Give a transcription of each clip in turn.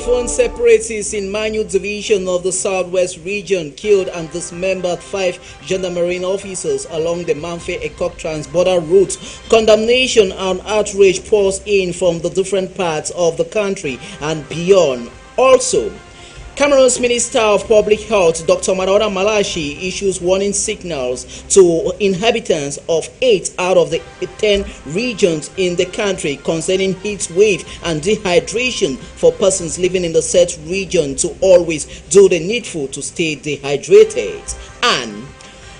Anglophone separatists in Manu division of the Southwest region killed and dismembered 5 gendarmerie officers along the Mamfe-Ekok trans-border route. Condemnation and outrage pours in from the different parts of the country and beyond. Also, Cameroon's Minister of Public Health, Dr. Maroda Malashi, issues warning signals to inhabitants of 8 out of the 10 regions in the country concerning heat wave and dehydration for persons living in the said region to always do the needful to stay dehydrated. And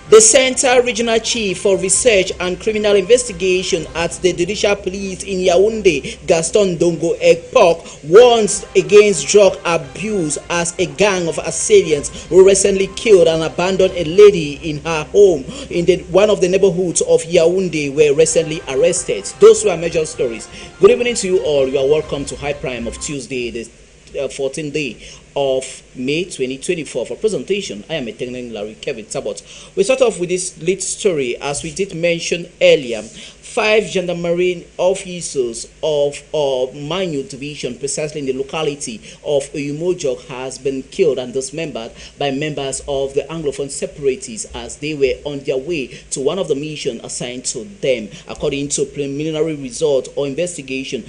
the Center Regional Chief for Research and Criminal Investigation at the Judicial Police in Yaoundé, Gaston Dongo Ekpok, warns against drug abuse as a gang of assailants who recently killed and abandoned a lady in her home in one of the neighborhoods of Yaoundé were recently arrested. Those were major stories. Good evening to you all. You are welcome to High Prime of Tuesday, the 14th day of May 2024. For presentation, I am attending Larry Kevin Tabot. We start off with this lead story. As we did mention earlier, 5 gendarmerie officers of Manu division, precisely in the locality of Uyumojok, has been killed and dismembered by members of the Anglophone separatists as they were on their way to one of the missions assigned to them. According to preliminary result or investigation,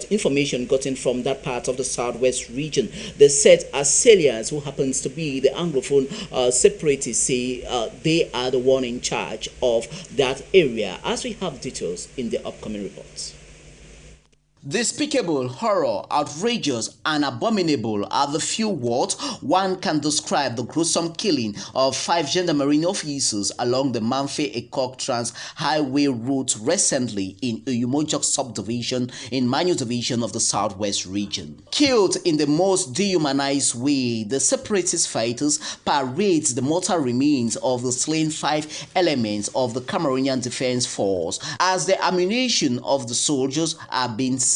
information gotten from that part of the Southwest region, the said assailants, who happens to be the Anglophone separatists, say they are the one in charge of that area. As we have details in the upcoming reports. Despicable, horror, outrageous, and abominable are the few words one can describe the gruesome killing of 5 gendarmerie officers along the Mamfe-Ekok Trans Highway route recently in Uyumojok subdivision in Manu division of the Southwest region. Killed in the most dehumanized way, the separatist fighters parade the mortal remains of the slain 5 elements of the Cameroonian Defense Force as the ammunition of the soldiers are being seized.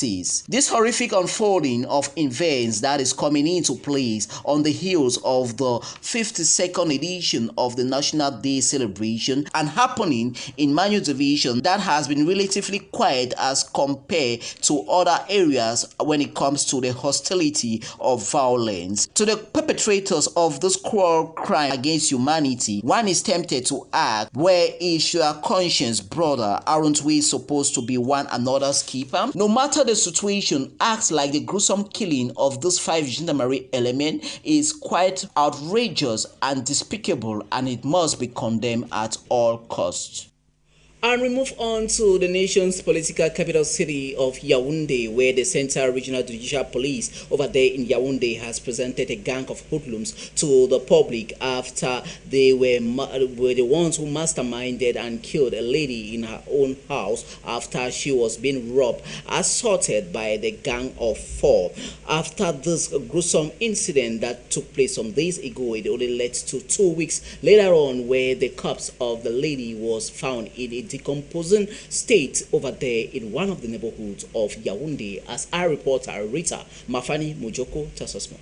This horrific unfolding of events that is coming into place on the heels of the 52nd edition of the National Day celebration and happening in Manu division that has been relatively quiet as compared to other areas when it comes to the hostility of violence. To the perpetrators of this cruel crime against humanity, one is tempted to ask, where is your conscience, brother? Aren't we supposed to be one another's keeper? No matter the situation, acts like the gruesome killing of those 5 gendarmerie elements is quite outrageous and despicable, and it must be condemned at all costs. And we move on to the nation's political capital city of Yaoundé, where the Central Regional Judicial Police over there in Yaoundé has presented a gang of hoodlums to the public after they were the ones who masterminded and killed a lady in her own house after she was being robbed, assaulted by the gang of 4. After this gruesome incident that took place some days ago, it only led to 2 weeks later on where the corpse of the lady was found in a decomposing state over there in one of the neighborhoods of Yaoundé, as our reporter Rita Mafani Mujoko tells us more.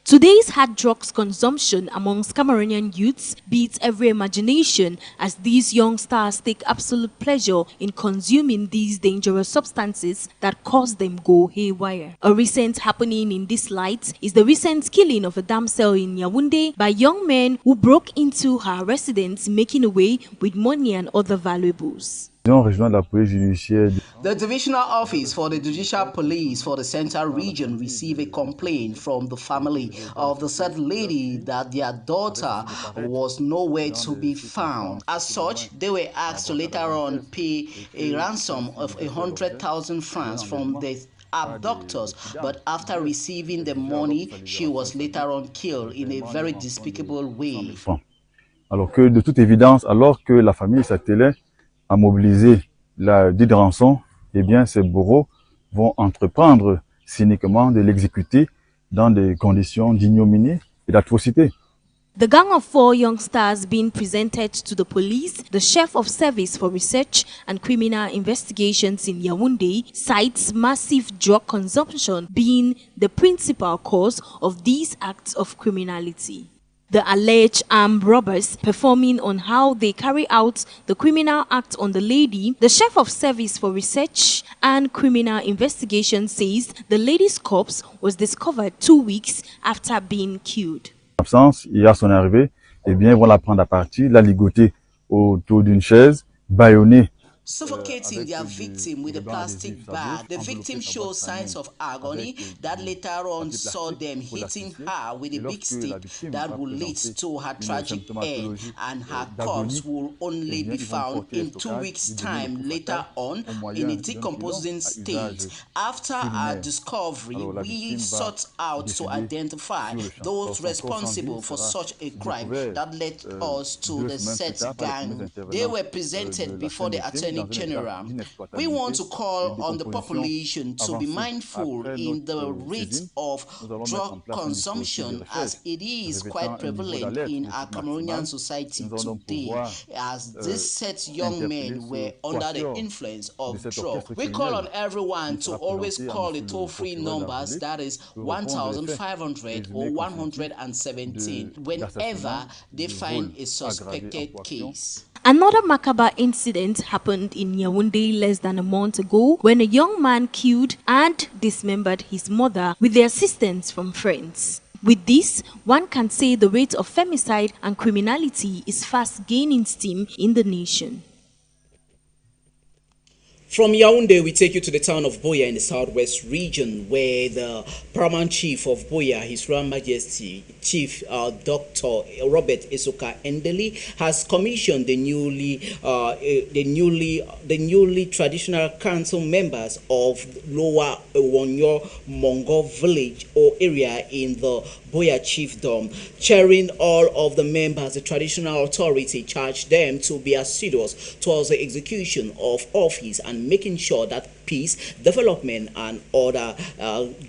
Today's hard drugs consumption amongst Cameroonian youths beats every imagination as these young stars take absolute pleasure in consuming these dangerous substances that cause them go haywire. A recent happening in this light is the recent killing of a damsel in Yaoundé by young men who broke into her residence, making away with money and other valuables. The Divisional Office for the Judicial Police for the Central Region received a complaint from the family of the said lady that their daughter was nowhere to be found. As such, they were asked to later on pay a ransom of 100,000 francs from the abductors, but after receiving the money, she was later on killed in a very despicable way. Alors que de toute évidence, alors que la famille s'attelait à mobiliser la dite rançon, eh bien ces bourreaux vont entreprendre cyniquement de l'exécuter dans des conditions d'ignominie et d'atrocité. The gang of 4 youngsters being presented to the police, the Chief of Service for Research and Criminal Investigations in Yaoundé cites massive drug consumption being the principal cause of these acts of criminality. The alleged armed robbers performing on how they carry out the criminal act on the lady, the chef of service for research and criminal investigation says the lady's corpse was discovered 2 weeks after being killed. Absence, et à son arrivée, eh bien, ils vont la prendre à partie, la ligoter autour d'une chaise, bâillonner. Suffocating their victim with a plastic bag. The victim shows signs of agony that later on saw them hitting her with a big stick that will lead to her tragic end, and her corpse will only be found in 2 weeks' time later on in a decomposing state. After our discovery, we sought out to identify those responsible for such a crime that led us to the set gang. They were presented before the Attorney General. We want to call on the population to be mindful in the rate of drug consumption, as it is quite prevalent in our Cameroonian society today, as these set young men were under the influence of drugs. We call on everyone to always call the toll-free numbers, that is 1500 or 117, whenever they find a suspected case. Another macabre incident happened in Yaoundé less than a month ago when a young man killed and dismembered his mother with the assistance from friends. With this, one can say the rate of femicide and criminality is fast gaining steam in the nation. From Yaoundé, we take you to the town of Buea in the southwest region, where the paramount chief of Buea, His Royal Majesty Chief Dr. Robert Esoka Endeli, has commissioned the newly traditional council members of Lower Ewonyo Mongo village or area in the Buea chiefdom. Chairing all of the members, the traditional authority charged them to be assiduous towards the execution of office and making sure that peace, development, and other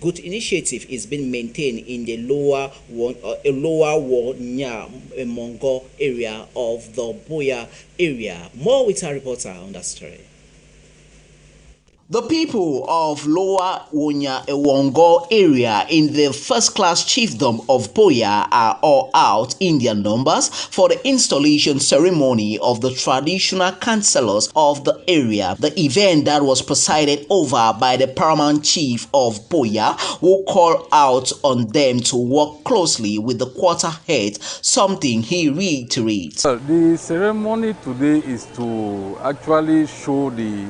good initiative is being maintained in the Lower Wonya Mongo area of the Buea area. More with our reporter on that story. The people of Lower Wonya Ewongo area in the first-class chiefdom of Buea are all out in their numbers for the installation ceremony of the traditional councillors of the area. The event that was presided over by the paramount chief of Buea, who called out on them to work closely with the quarter head, something he reiterates. The ceremony today is to actually show the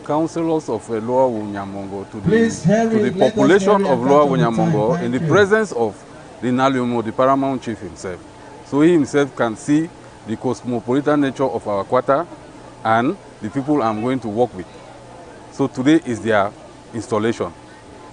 councillors of Lower Wunyamongo to the population of Lower Wunyamongo in the presence of the Naliomo, the paramount chief himself. So he himself can see the cosmopolitan nature of our quarter and the people I'm going to work with. So today is their installation.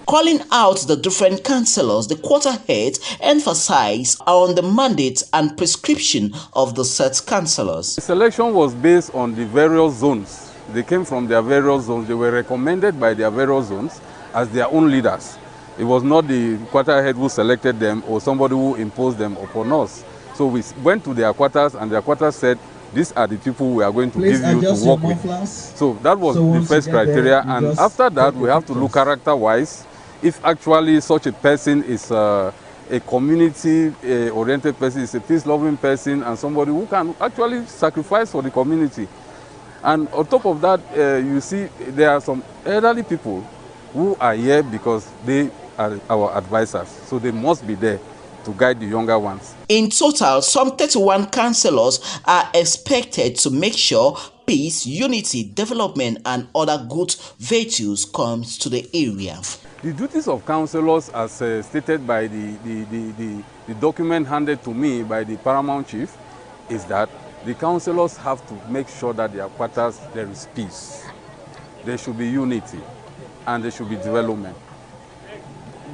Calling out the different councillors, the quarter heads emphasize on the mandate and prescription of the said councillors. The selection was based on the various zones. They came from their various zones. They were recommended by their various zones as their own leaders. It was not the quarter head who selected them or somebody who imposed them upon us. So we went to their quarters and their quarters said, these are the people we are going to give you to work with. So that was the first criteria. And after that, we have to look character-wise. If actually such a person is a community-oriented person, is a peace-loving person, and somebody who can actually sacrifice for the community. And on top of that, you see there are some elderly people who are here because they are our advisors. So they must be there to guide the younger ones. In total, some 31 councillors are expected to make sure peace, unity, development, and other good virtues comes to the area. The duties of councillors, as stated by the document handed to me by the paramount chief, is that the councillors have to make sure that their quarters there is peace. There should be unity and there should be development.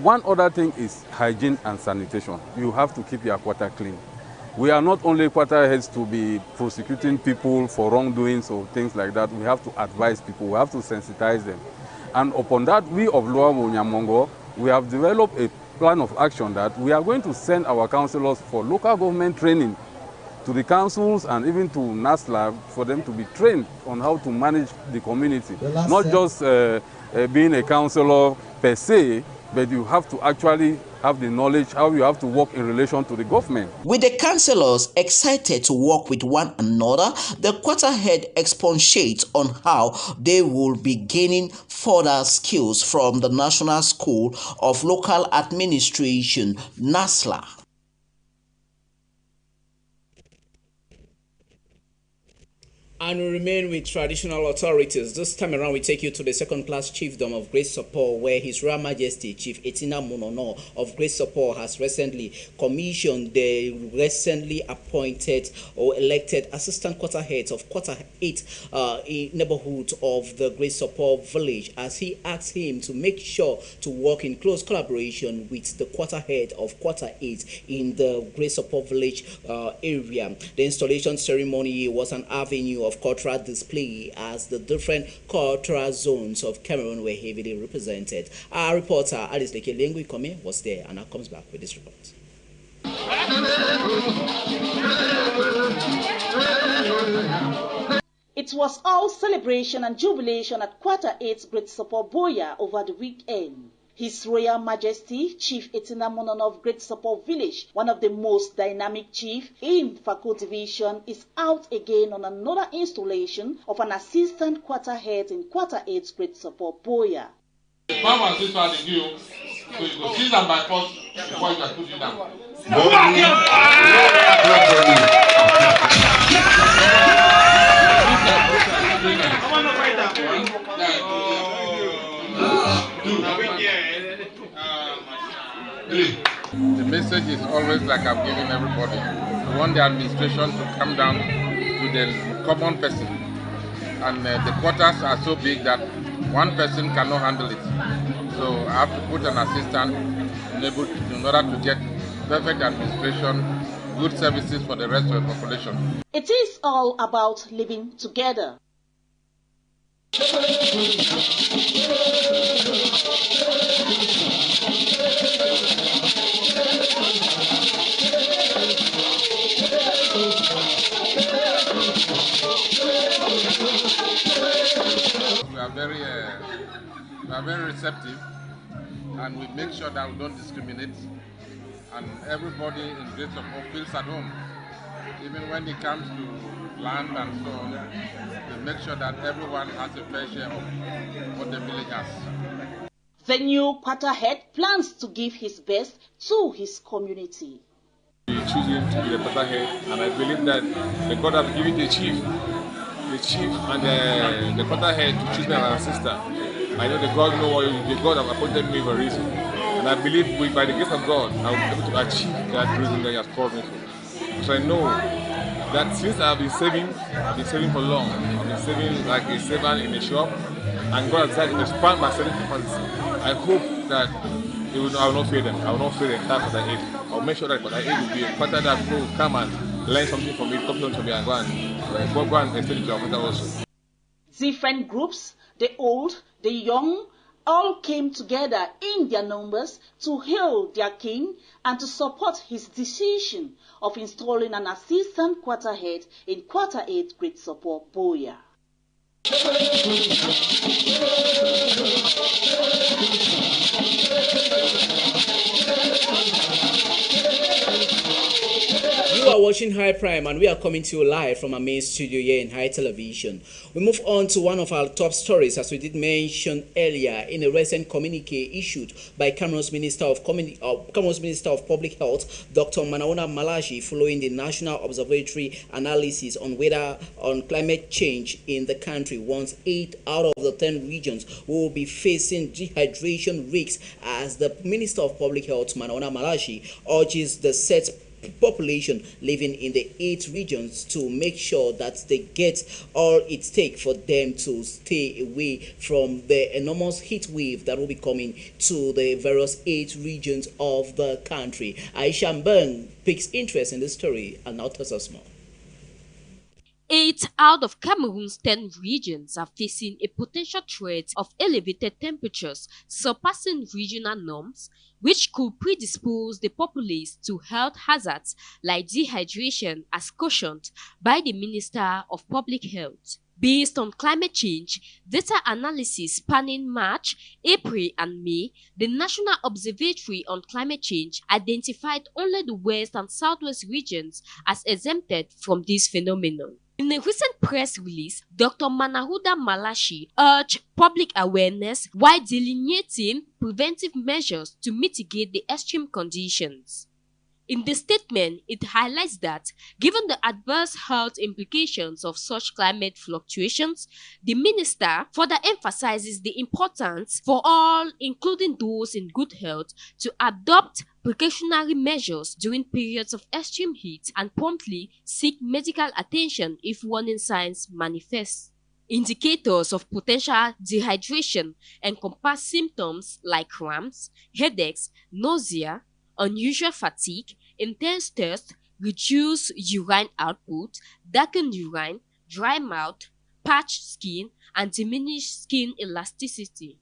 One other thing is hygiene and sanitation. You have to keep your quarter clean. We are not only quarter heads to be prosecuting people for wrongdoings or things like that. We have to advise people. We have to sensitize them. And upon that, we of Lower Wunyamongo, we have developed a plan of action that we are going to send our councillors for local government training to the councils and even to NASLA for them to be trained on how to manage the community. Not just being a councillor per se, but you have to actually have the knowledge how you have to work in relation to the government. With the councillors excited to work with one another, the quarterhead expatiates on how they will be gaining further skills from the National School of Local Administration, NASLA. And we remain with traditional authorities. This time around, we take you to the second-class chiefdom of Great Support, where His Royal Majesty Chief Etina Monono of Great Support has recently commissioned the recently appointed or elected assistant quarterheads of Quarter 8 neighborhood of the Great Support village, as he asked him to make sure to work in close collaboration with the quarterhead of Quarter 8 in the Great Support village area. The installation ceremony was an avenue of cultural display as the different cultural zones of Cameroon were heavily represented. Our reporter Alice Leke Lengui Kome was there and now comes back with this report. It was all celebration and jubilation at Quarter 8's Great Support Boya over the weekend. His Royal Majesty Chief Etina Monono of Great Support Village, one of the most dynamic chief in Fako Division, is out again on another installation of an assistant quarterhead in Quarter 8's Great Support Boya. Mama says to you, so you go see them by force before you can put it down. The message is always like I'm giving everybody. I want the administration to come down to the common person. And the quarters are so big that one person cannot handle it. So I have to put an assistant in order to get perfect administration, good services for the rest of the population. It is all about living together. We are very receptive, and we make sure that we don't discriminate, and everybody in Great Support feels at home. Even when it comes to land and so on, we make sure that everyone has a fair share of what the village has. The new quarterhead plans to give his best to his community. We choose him to be the quarterhead, and I believe that the God has given the chief and the quarterhead to choose me as an assistant. I know the God have appointed me for a reason, and I believe by the grace of God, I will be able to achieve that reason that He has called me for. So I know that since I've been saving for long. I've been saving like a servant in a shop, and God has decided to expand my saving capacity. I hope that I will not fail them. I will not fail the entire Quarter 8. I will make sure that Quarter 8 will be a quarter that people will come and learn something from me, come to me, and go and extend it to our quarter also. Different groups, the old, the young, all came together in their numbers to hail their king and to support his decision of installing an assistant quarterhead in Quarter 8 Great Support Boya. You are watching High Prime, and we are coming to you live from our main studio here in High Television. We move on to one of our top stories, as we did mention earlier, in a recent communique issued by Cameroon's Minister of Public Health, Dr. Manaona Malachi, following the National Observatory analysis on climate change in the country. Once 8 out of the 10 regions will be facing dehydration risks, as the Minister of Public Health, Manaona Malachi, urges the set population living in the 8 regions to make sure that they get all it takes for them to stay away from the enormous heat wave that will be coming to the various 8 regions of the country. Aisha Mbeng takes interest in this story and now tells us more. 8 out of Cameroon's 10 regions are facing a potential threat of elevated temperatures surpassing regional norms, which could predispose the populace to health hazards like dehydration, as cautioned by the Minister of Public Health. Based on climate change data analysis spanning March, April, and May, the National Observatory on Climate Change identified only the west and southwest regions as exempted from this phenomenon. In a recent press release, Dr. Manahuda Malashi urged public awareness while delineating preventive measures to mitigate the extreme conditions. In the statement, it highlights that, given the adverse health implications of such climate fluctuations, the minister further emphasizes the importance for all, including those in good health, to adopt precautionary measures during periods of extreme heat and promptly seek medical attention if warning signs manifest. Indicators of potential dehydration encompass symptoms like cramps, headaches, nausea, unusual fatigue, intense thirst, reduced urine output, darkened urine, dry mouth, patched skin, and diminished skin elasticity.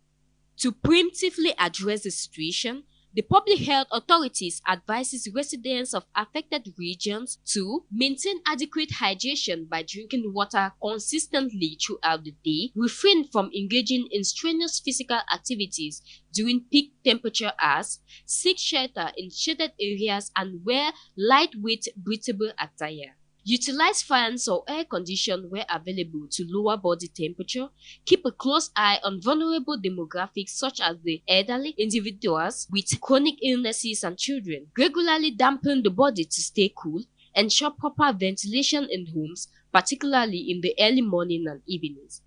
To preemptively address the situation, the public health authorities advises residents of affected regions to maintain adequate hydration by drinking water consistently throughout the day, refrain from engaging in strenuous physical activities during peak temperature hours, seek shelter in shaded areas, and wear lightweight breathable attire. Utilize fans or air condition where available to lower body temperature. Keep a close eye on vulnerable demographics such as the elderly, individuals with chronic illnesses, and children. Regularly dampen the body to stay cool. Ensure proper ventilation in homes, particularly in the early morning and evenings.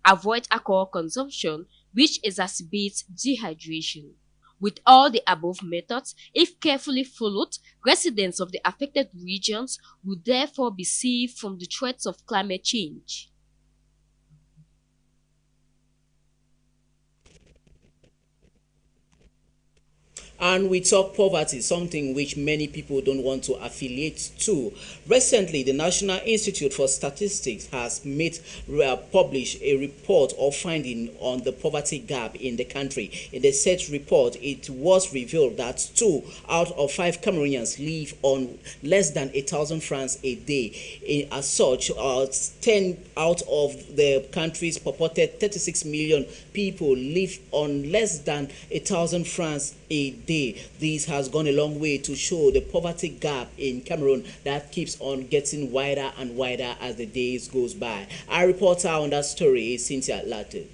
Avoid alcohol consumption, which exacerbates dehydration. With all the above methods, if carefully followed, residents of the affected regions will therefore be safe from the threats of climate change. And we talk poverty, something which many people don't want to affiliate to. Recently, the National Institute for Statistics has published a report or finding on the poverty gap in the country. In the said report, it was revealed that 2 out of 5 Cameroonians live on less than 1,000 francs a day. As such, 10 out of the country's purported 36 million people live on less than 1,000 francs a day. This has gone a long way to show the poverty gap in Cameroon that keeps on getting wider and wider as the days goes by. Our reporter on that story is Cynthia Latte.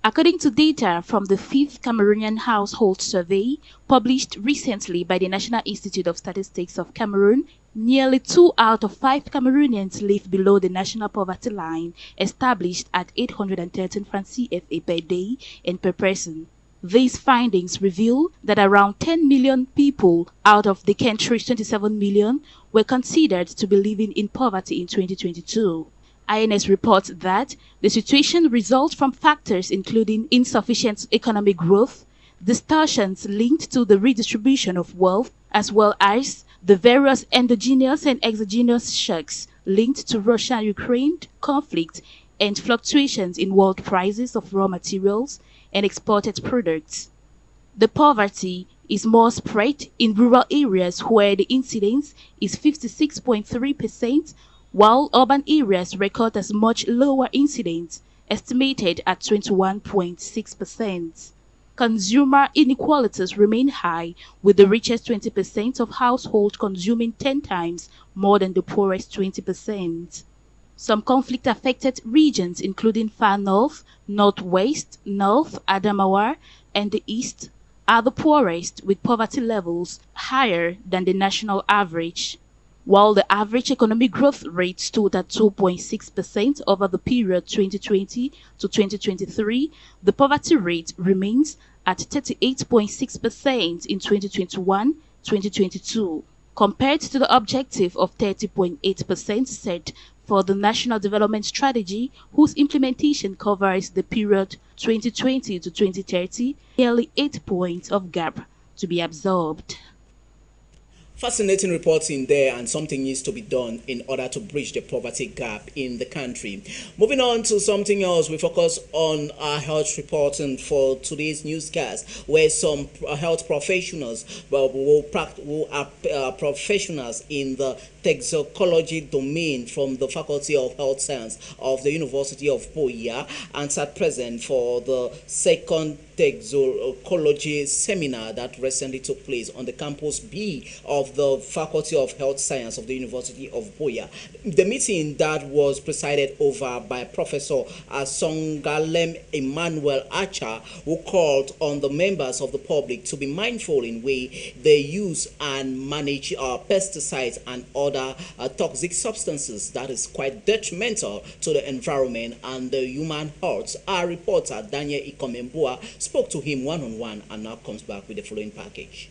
According to data from the 5th Cameroonian Household Survey, published recently by the National Institute of Statistics of Cameroon, nearly 2 out of 5 Cameroonians live below the national poverty line, established at 813 francs CFA per day and per person. These findings reveal that around 10 million people out of the country's 27 million were considered to be living in poverty in 2022. INS reports that the situation results from factors including insufficient economic growth, distortions linked to the redistribution of wealth, as well as the various endogenous and exogenous shocks linked to Russia-Ukraine conflict and fluctuations in world prices of raw materials and exported products. The poverty is more spread in rural areas where the incidence is 56.3%, while urban areas record as much lower incidence, estimated at 21.6%. Consumer inequalities remain high, with the richest 20% of households consuming 10 times more than the poorest 20%. Some conflict-affected regions, including Far North, Northwest, North, Adamawa, and the East, are the poorest, with poverty levels higher than the national average. While the average economic growth rate stood at 2.6% over the period 2020 to 2023, the poverty rate remains at 38.6% in 2021-2022, compared to the objective of 30.8% set for the National Development Strategy, whose implementation covers the period 2020 to 2030, nearly 8 points of gap to be absorbed. Fascinating reporting there, and something needs to be done in order to bridge the poverty gap in the country. Moving on to something else, we focus on our health reporting for today's newscast, where some health professionals who are professionals in the toxicology domain from the Faculty of Health Science of the University of Buea answered present for the second toxicology seminar that recently took place on the campus B of the Faculty of Health Science of the University of Buea. The meeting that was presided over by Professor Asongalem Emmanuel Acha, who called on the members of the public to be mindful in way they use and manage pesticides and other toxic substances that is quite detrimental to the environment and the human health. Our reporter Daniel Ikomembua spoke to him one-on-one and now comes back with the following package.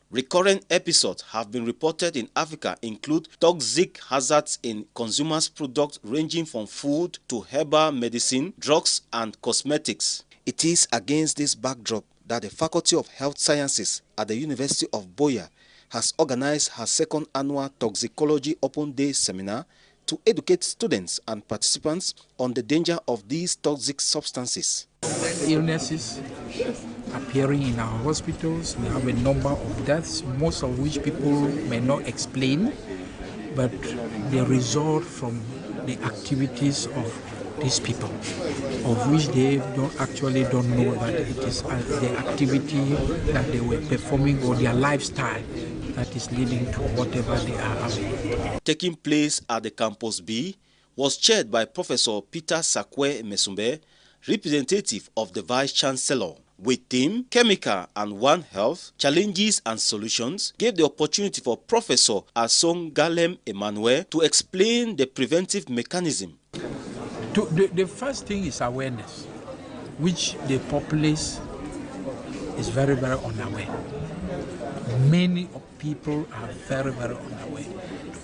Recurrent episodes have been reported in Africa include toxic hazards in consumers' products ranging from food to herbal medicine, drugs and cosmetics. It is against this backdrop that the Faculty of Health Sciences at the University of Buea has organized her second annual Toxicology Open Day seminar to educate students and participants on the danger of these toxic substances. Illnesses appearing in our hospitals. We have a number of deaths, most of which people may not explain, but they result from the activities of these people, of which they don't know that it is the activity that they were performing or their lifestyle that is leading to whatever they are having. Taking place at the Campus B was chaired by Professor Peter Sakwe Mesumbe, representative of the Vice Chancellor. With theme Chemical and One Health, Challenges and Solutions, gave the opportunity for Professor Asongalem Emmanuel to explain the preventive mechanism. The first thing is awareness, which the populace is very, very unaware. Many people are very, very unaware.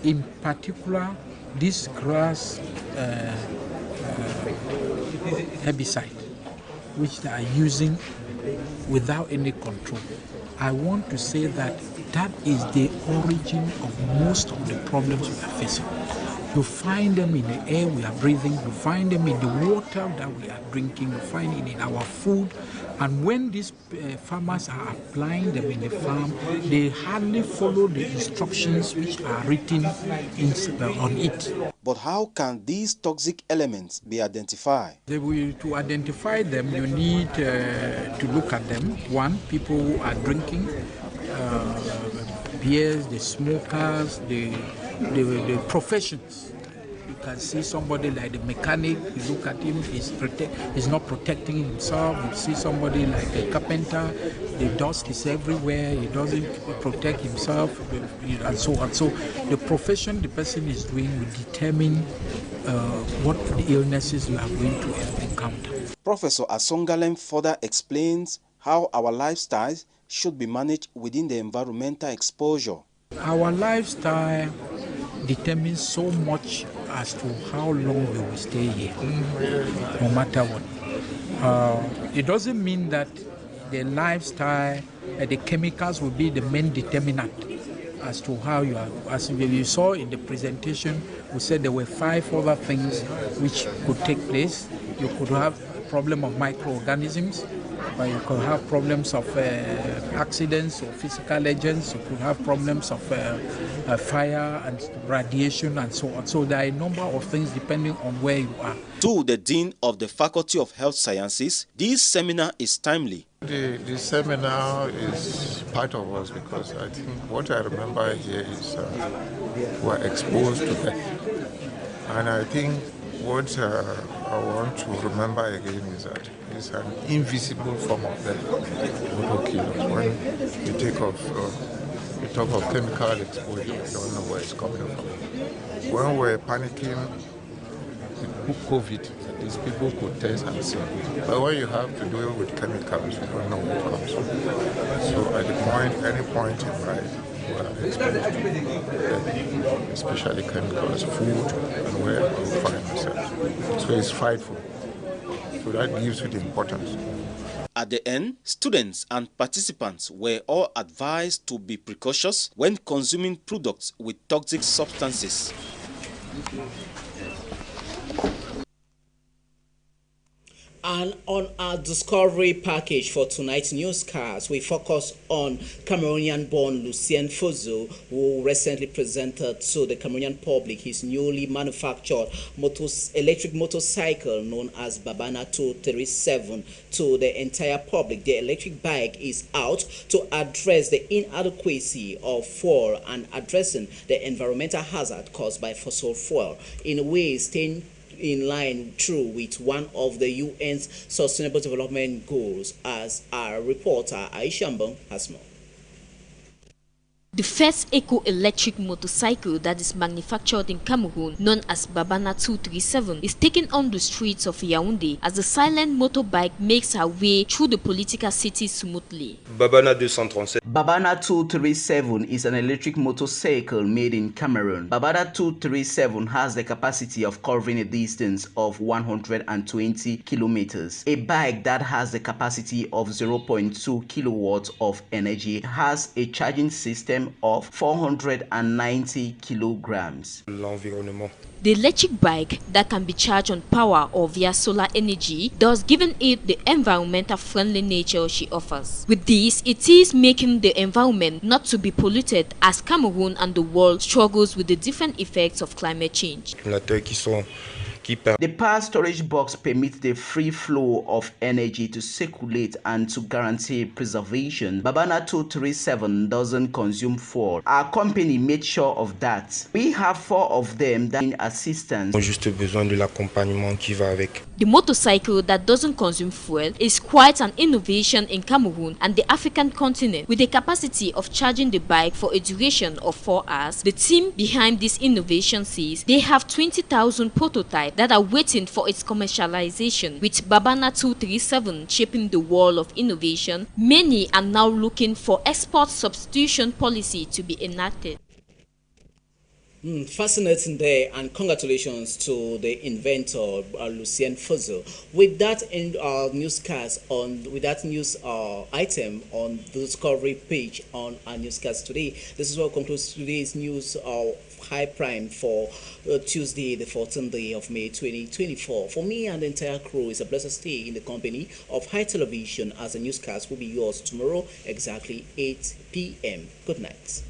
In particular, this grass herbicide, which they are using without any control. I want to say that that is the origin of most of the problems we are facing. You find them in the air we are breathing, you find them in the water that we are drinking, you find it in our food. And when these farmers are applying them in the farm, they hardly follow the instructions which are written on it. But how can these toxic elements be identified? To identify them, you need to look at them. One, people who are drinking beers, the smokers, the professions. You can see somebody like the mechanic, you look at him, he's not protecting himself. You see somebody like the carpenter, the dust is everywhere, he doesn't protect himself, and so on. So the profession the person is doing will determine what the illnesses you are going to encounter. Professor Asongalem further explains how our lifestyles should be managed within the environmental exposure. Our lifestyle determines so much as to how long we will stay here, no matter what. It doesn't mean that the lifestyle, the chemicals will be the main determinant as to how you are. As you saw in the presentation, we said there were 5 other things which could take place. You could have a problem of microorganisms, but you could have problems of accidents or physical agents. You could have problems of fire and radiation and so on. So there are a number of things depending on where you are. To the Dean of the Faculty of Health Sciences, this seminar is timely. The seminar is part of us because I think what I remember here is we're exposed to death. And I think what I want to remember again is that it's an invisible form of death. When you talk of chemical exposure, you don't know where it's coming from. When we're panicking with COVID, these people could test and see. But when you have to deal with chemicals, you don't know where it comes from. So at any point in life, we are exposed to death, especially chemicals, food, and where we find ourselves. So it's frightful. So that gives you the importance. At the end, students and participants were all advised to be precautious when consuming products with toxic substances. And on our discovery package for tonight's newscast, we focus on Cameroonian-born Lucien Fozo, who recently presented to the Cameroonian public his newly manufactured electric motorcycle known as Babana 237 to the entire public. The electric bike is out to address the inadequacy of fuel and addressing the environmental hazard caused by fossil fuel in a way staying in line true with one of the UN's Sustainable Development Goals, as our reporter Aisha Mbong has more. The first eco-electric motorcycle that is manufactured in Cameroon, known as Babana 237, is taken on the streets of Yaoundé as the silent motorbike makes her way through the political city smoothly. Babana 237. Babana 237 is an electric motorcycle made in Cameroon. Babana 237 has the capacity of covering a distance of 120 kilometers. A bike that has the capacity of 0.2 kilowatts of energy has a charging system of 490 kilograms. L'environnement. The electric bike that can be charged on power or via solar energy, thus giving it the environmental friendly nature she offers. With this, it is making the environment not to be polluted as Cameroon and the world struggles with the different effects of climate change. The power storage box permits the free flow of energy to circulate and to guarantee preservation. Babana 237 doesn't consume fuel. Our company made sure of that. We have 4 of them that need assistance. Juste besoin de l'accompagnement qui va avec. The motorcycle that doesn't consume fuel is quite an innovation in Cameroon and the African continent. With the capacity of charging the bike for a duration of 4 hours, the team behind this innovation says they have 20,000 prototypes that are waiting for its commercialization. With Babana 237 shaping the world of innovation, many are now looking for export substitution policy to be enacted. Fascinating there, and congratulations to the inventor Lucien Fozo. With that newscast with that news item on the discovery page on our newscast today, this is what concludes today's news High Prime for Tuesday, the 14th day of May 2024. For me and the entire crew, it's a blessed stay in the company of High Television, as the newscast will be yours tomorrow exactly 8 p.m. Good night.